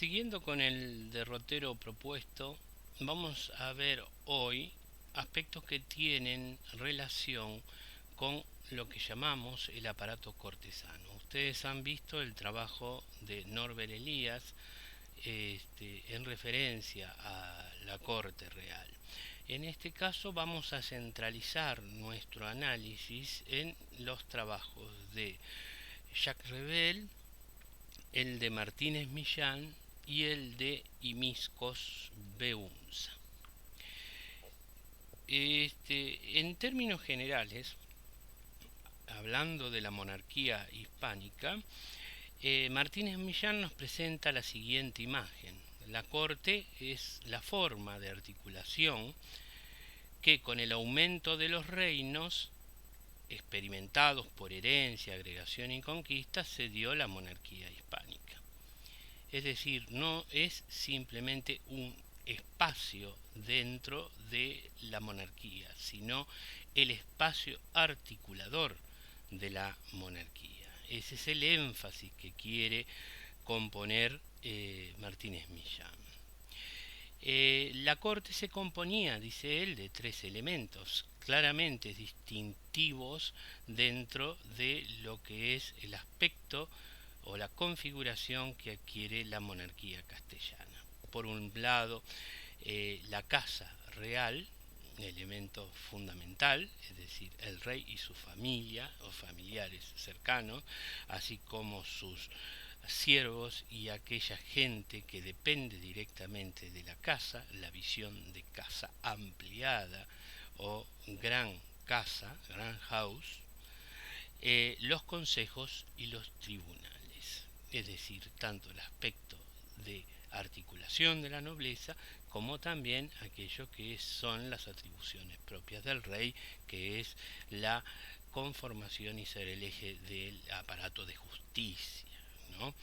Siguiendo con el derrotero propuesto, vamos a ver hoy aspectos que tienen relación con lo que llamamos el aparato cortesano. Ustedes han visto el trabajo de Norbert Elias en referencia a la corte real. En este caso vamos a centralizar nuestro análisis en los trabajos de Jacques Rebel, el de Martínez Millán y el de Imiscos Beunza. En términos generales, hablando de la monarquía hispánica, Martínez Millán nos presenta la siguiente imagen. La corte es la forma de articulación que con el aumento de los reinos experimentados por herencia, agregación y conquista se dio la monarquía hispánica. Es decir, no es simplemente un espacio dentro de la monarquía, sino el espacio articulador de la monarquía. Ese es el énfasis que quiere componer Martínez Millán. La corte se componía, dice él, de tres elementos claramente distintivos dentro de lo que es el aspecto o la configuración que adquiere la monarquía castellana. Por un lado, la casa real, elemento fundamental, es decir, el rey y su familia o familiares cercanos, así como sus siervos y aquella gente que depende directamente de la casa, la visión de casa ampliada o gran casa, gran house, los consejos y los tribunales, es decir, tanto el aspecto de articulación de la nobleza como también aquello que son las atribuciones propias del rey, que es la conformación y ser el eje del aparato de justicia, ¿no?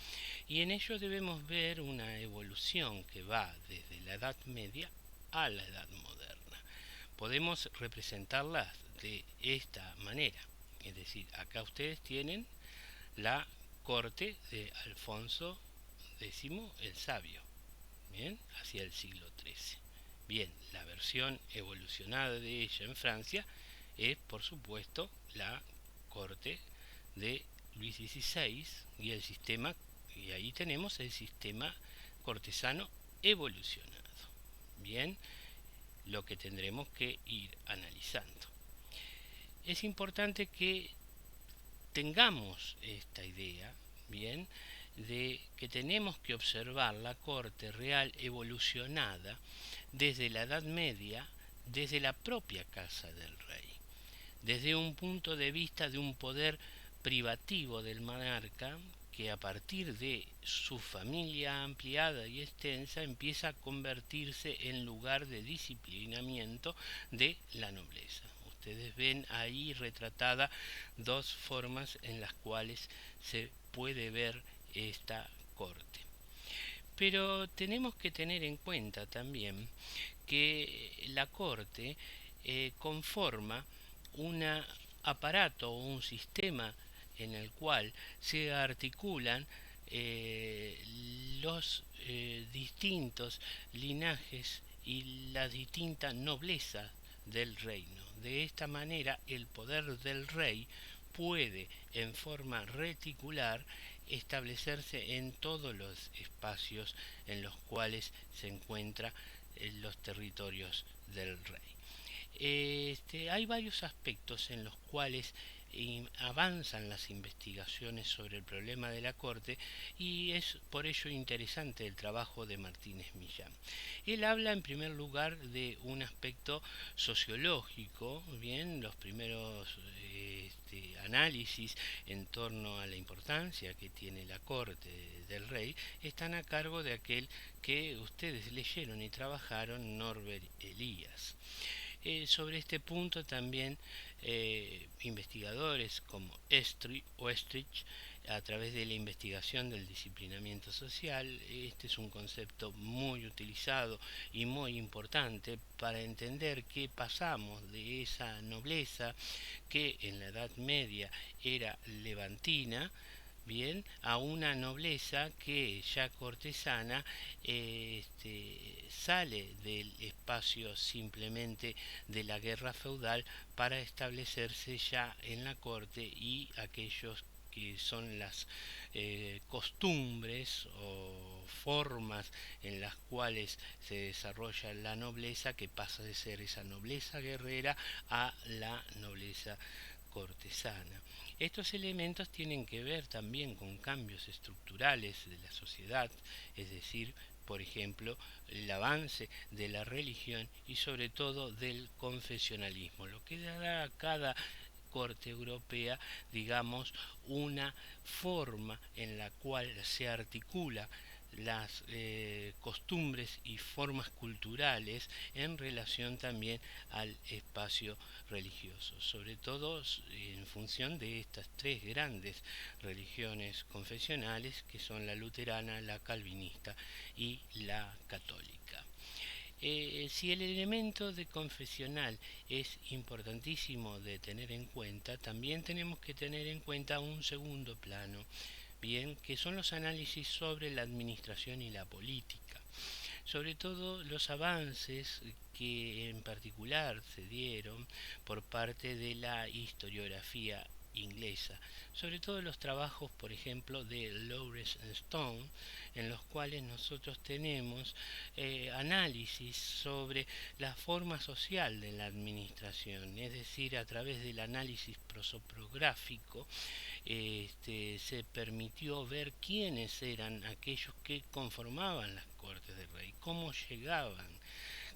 Y en ello debemos ver una evolución que va desde la Edad Media a la Edad Moderna. Podemos representarlas de esta manera, es decir, acá ustedes tienen la corte de Alfonso X el Sabio, bien, hacia el siglo XIII. Bien, la versión evolucionada de ella en Francia es, por supuesto, la corte de Luis XVI y el sistema, y ahí tenemos el sistema cortesano evolucionado. Bien, lo que tendremos que ir analizando. Es importante que tengamos esta idea, bien, de que tenemos que observar la corte real evolucionada desde la Edad Media, desde la propia casa del rey, desde un punto de vista de un poder privativo del monarca que a partir de su familia ampliada y extensa empieza a convertirse en lugar de disciplinamiento de la nobleza. Ustedes ven ahí retratada dos formas en las cuales se puede ver esta corte. Pero tenemos que tener en cuenta también que la corte conforma un aparato o un sistema en el cual se articulan los distintos linajes y la distinta nobleza del reino. De esta manera el poder del rey puede en forma reticular establecerse en todos los espacios en los cuales se encuentra los territorios del rey. Hay varios aspectos en los cuales avanzan las investigaciones sobre el problema de la corte y es por ello interesante el trabajo de Martínez Millán. Él habla en primer lugar de un aspecto sociológico, bien, los primeros análisis en torno a la importancia que tiene la corte del rey están a cargo de aquel que ustedes leyeron y trabajaron, Norbert Elias. Sobre este punto también investigadores como Oestrich, a través de la investigación del disciplinamiento social, este es un concepto muy utilizado y muy importante para entender que pasamos de esa nobleza que en la Edad Media era levantina, bien, a una nobleza que ya cortesana sale del espacio simplemente de la guerra feudal para establecerse ya en la corte, y aquellos que son las costumbres o formas en las cuales se desarrolla la nobleza, que pasa de ser esa nobleza guerrera a la nobleza cortesana. Estos elementos tienen que ver también con cambios estructurales de la sociedad, es decir, por ejemplo, el avance de la religión y sobre todo del confesionalismo, lo que dará a cada corte europea, digamos, una forma en la cual se articula las costumbres y formas culturales en relación también al espacio religioso, sobre todo en función de estas tres grandes religiones confesionales que son la luterana, la calvinista y la católica. Si el elemento de confesional es importantísimo de tener en cuenta, también tenemos que tener en cuenta un segundo plano, bien, que son los análisis sobre la administración y la política, sobre todo los avances que en particular se dieron por parte de la historiografía inglesa, sobre todo los trabajos, por ejemplo, de Lawrence Stone, en los cuales nosotros tenemos análisis sobre la forma social de la administración, es decir, a través del análisis prosopográfico se permitió ver quiénes eran aquellos que conformaban las cortes del rey, cómo llegaban,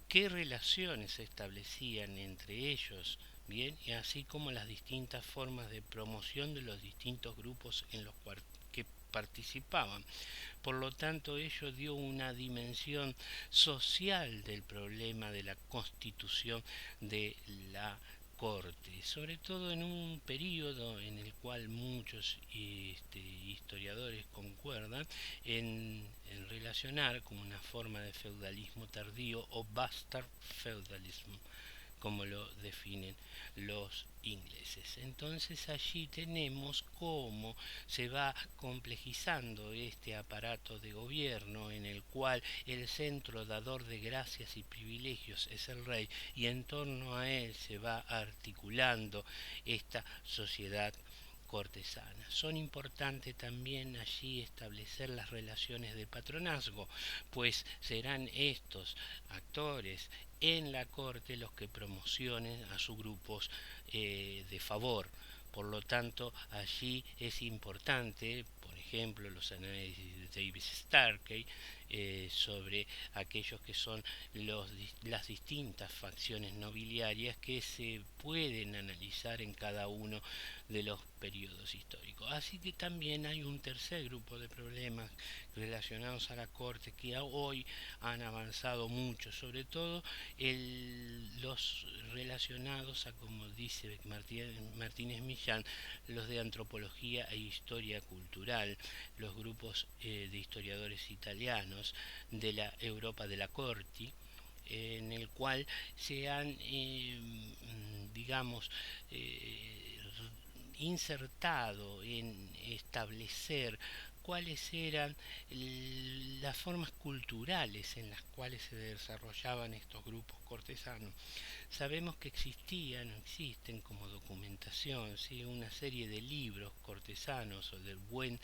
qué relaciones se establecían entre ellos, bien, y así como las distintas formas de promoción de los distintos grupos en los que participaban. Por lo tanto, ello dio una dimensión social del problema de la constitución de la corte, sobre todo en un periodo en el cual muchos historiadores concuerdan en relacionar como una forma de feudalismo tardío o bastard feudalism, como lo definen los ingleses. Entonces allí tenemos cómo se va complejizando este aparato de gobierno en el cual el centro dador de gracias y privilegios es el rey, y en torno a él se va articulando esta sociedad cortesana. Son importantes también allí establecer las relaciones de patronazgo, pues serán estos actores en la corte los que promocionen a sus grupos de favor. Por lo tanto, allí es importante, por ejemplo, los análisis de David Starkey sobre aquellos que son las distintas facciones nobiliarias que se pueden analizar en cada uno de los periodos históricos. Así que también hay un tercer grupo de problemas relacionados a la corte que hoy han avanzado mucho, sobre todo los relacionados a, como dice Martínez Millán, los de antropología e historia cultural, los grupos de historiadores italianos de la Europa de la Corti, en el cual se han, digamos, insertado en establecer cuáles eran las formas culturales en las cuales se desarrollaban estos grupos cortesanos. Sabemos que existían, existen como documentación, ¿sí?, una serie de libros cortesanos o del buen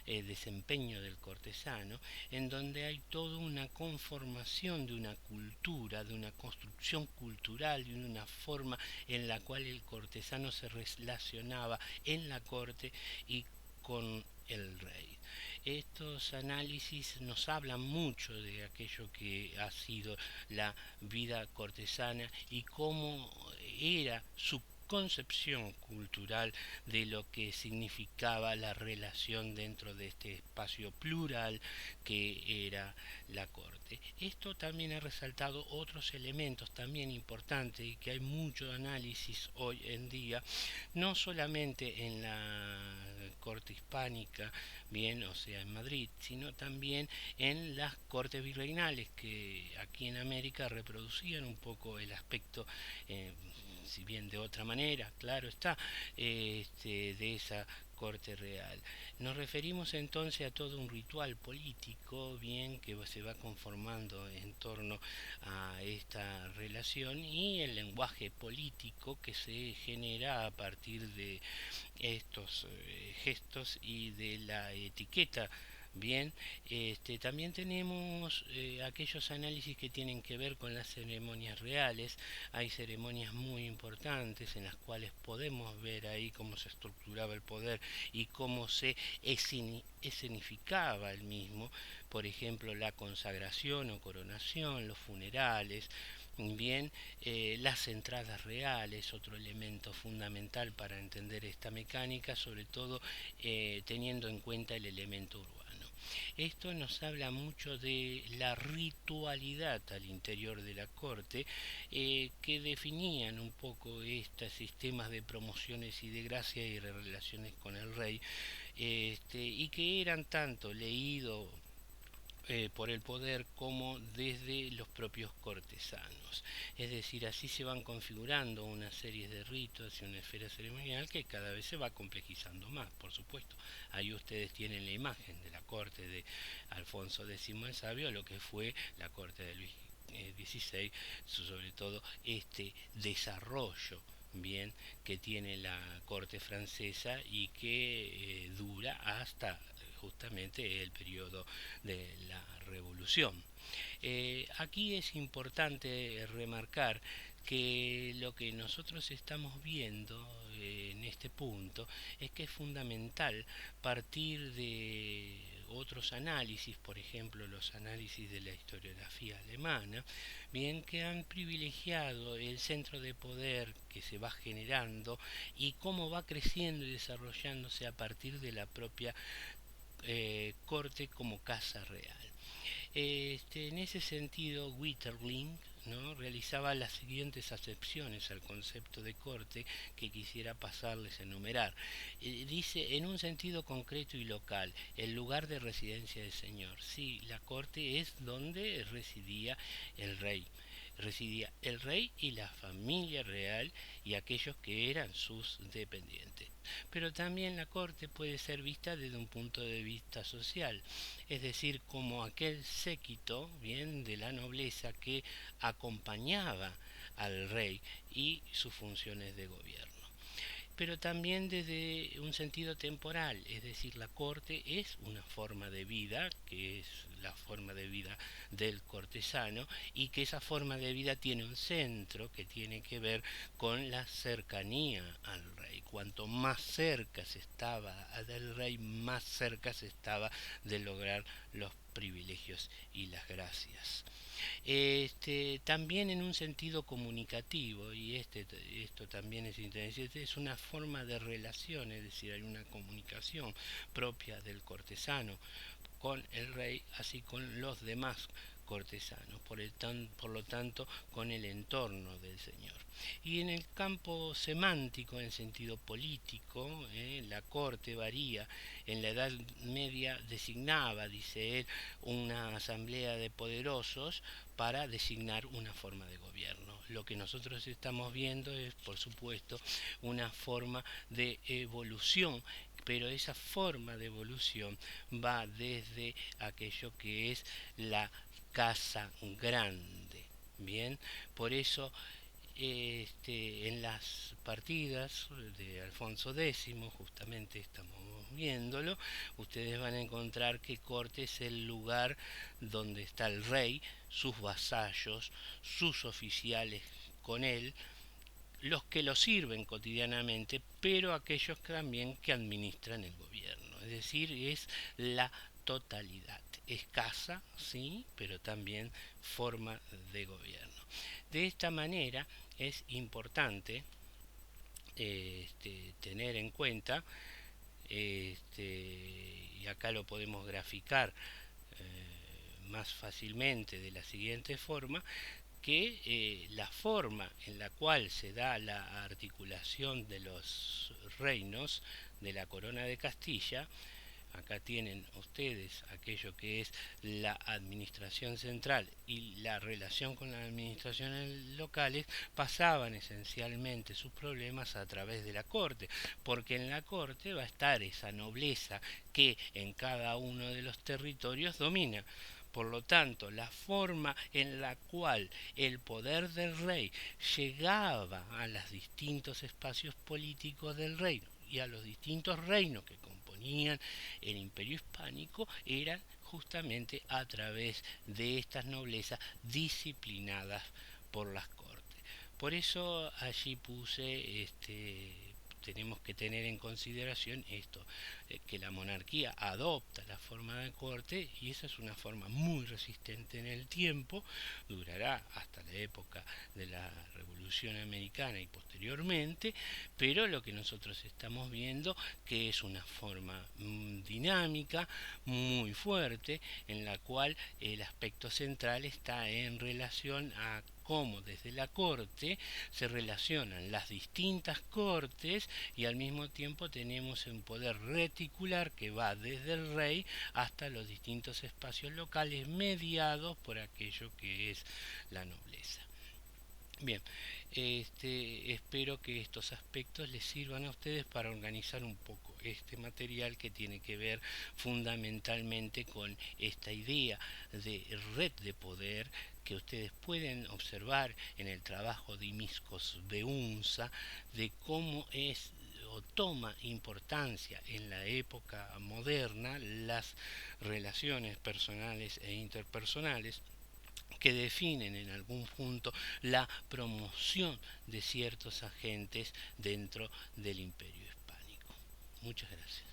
desempeño del cortesano, en donde hay toda una conformación de una cultura, de una construcción cultural, de una forma en la cual el cortesano se relacionaba en la corte y con el rey. Estos análisis nos hablan mucho de aquello que ha sido la vida cortesana y cómo era su concepción cultural de lo que significaba la relación dentro de este espacio plural que era la corte. Esto también ha resaltado otros elementos también importantes y que hay mucho análisis hoy en día, no solamente en la corte hispánica, bien, o sea, en Madrid, sino también en las cortes virreinales que aquí en América reproducían un poco el aspecto si bien de otra manera, claro está, de esa corte real. Nos referimos entonces a todo un ritual político, bien, que se va conformando en torno a esta relación, y el lenguaje político que se genera a partir de estos gestos y de la etiqueta. Bien, también tenemos aquellos análisis que tienen que ver con las ceremonias reales. Hay ceremonias muy importantes en las cuales podemos ver ahí cómo se estructuraba el poder y cómo se escenificaba el mismo. Por ejemplo, la consagración o coronación, los funerales, bien, las entradas reales, otro elemento fundamental para entender esta mecánica, sobre todo teniendo en cuenta el elemento urbano. Esto nos habla mucho de la ritualidad al interior de la corte, que definían un poco estos sistemas de promociones y de gracia y de relaciones con el rey, y que eran tanto leído por el poder como desde los propios cortesanos. Es decir, así se van configurando una serie de ritos y una esfera ceremonial que cada vez se va complejizando más, por supuesto. Ahí ustedes tienen la imagen de la corte de Alfonso X el Sabio, lo que fue la corte de Luis XVI, sobre todo este desarrollo bien que tiene la corte francesa y que dura hasta justamente el periodo de la revolución. Aquí es importante remarcar que lo que nosotros estamos viendo en este punto es que es fundamental partir de otros análisis, por ejemplo los análisis de la historiografía alemana, bien, que han privilegiado el centro de poder que se va generando y cómo va creciendo y desarrollándose a partir de la propia corte como casa real. En ese sentido, Witterling, ¿no?, realizaba las siguientes acepciones al concepto de corte que quisiera pasarles a enumerar. Dice, en un sentido concreto y local, el lugar de residencia del señor. Sí, la corte es donde el rey. Residía el rey y la familia real y aquellos que eran sus dependientes. Pero también la corte puede ser vista desde un punto de vista social, es decir, como aquel séquito, bien, de la nobleza que acompañaba al rey y sus funciones de gobierno. Pero también desde un sentido temporal, es decir, la corte es una forma de vida, que es la forma de vida del cortesano, y que esa forma de vida tiene un centro que tiene que ver con la cercanía al rey. Cuanto más cerca se estaba del rey, más cerca se estaba de lograr los privilegios y las gracias. También en un sentido comunicativo, y esto también es interesante, es una forma de relación, es decir, hay una comunicación propia del cortesano con el rey, así con los demás cortesanos, por lo tanto con el entorno del señor. Y en el campo semántico, en sentido político, la corte varía. En la Edad Media designaba, dice él, una asamblea de poderosos para designar una forma de gobierno. Lo que nosotros estamos viendo es, por supuesto, una forma de evolución, pero esa forma de evolución va desde aquello que es la casa grande. Bien, por eso en las partidas de Alfonso X, justamente estamos viéndolo, ustedes van a encontrar que corte es el lugar donde está el rey, sus vasallos, sus oficiales con él, los que lo sirven cotidianamente, pero aquellos también que administran el gobierno. Es decir, es la totalidad. Es casa, sí, pero también forma de gobierno. De esta manera es importante tener en cuenta, y acá lo podemos graficar más fácilmente de la siguiente forma, que la forma en la cual se da la articulación de los reinos de la corona de Castilla acá tienen ustedes aquello que es la administración central y la relación con las administraciones locales, pasaban esencialmente sus problemas a través de la corte, porque en la corte va a estar esa nobleza que en cada uno de los territorios domina. Por lo tanto, la forma en la cual el poder del rey llegaba a los distintos espacios políticos del reino y a los distintos reinos que componían el imperio hispánico eran justamente a través de estas noblezas disciplinadas por las cortes. Por eso allí puse tenemos que tener en consideración esto, que la monarquía adopta la forma de corte y esa es una forma muy resistente en el tiempo, durará hasta la época de la Revolución Americana y posteriormente, pero lo que nosotros estamos viendo que es una forma dinámica, muy fuerte, en la cual el aspecto central está en relación a cómo desde la corte se relacionan las distintas cortes y al mismo tiempo tenemos un poder reticular que va desde el rey hasta los distintos espacios locales mediados por aquello que es la nobleza. Bien, espero que estos aspectos les sirvan a ustedes para organizar un poco este material que tiene que ver fundamentalmente con esta idea de red de poder que ustedes pueden observar en el trabajo de Imiscos Beunza, de cómo es o toma importancia en la época moderna las relaciones personales e interpersonales que definen en algún punto la promoción de ciertos agentes dentro del imperio hispánico. Muchas gracias.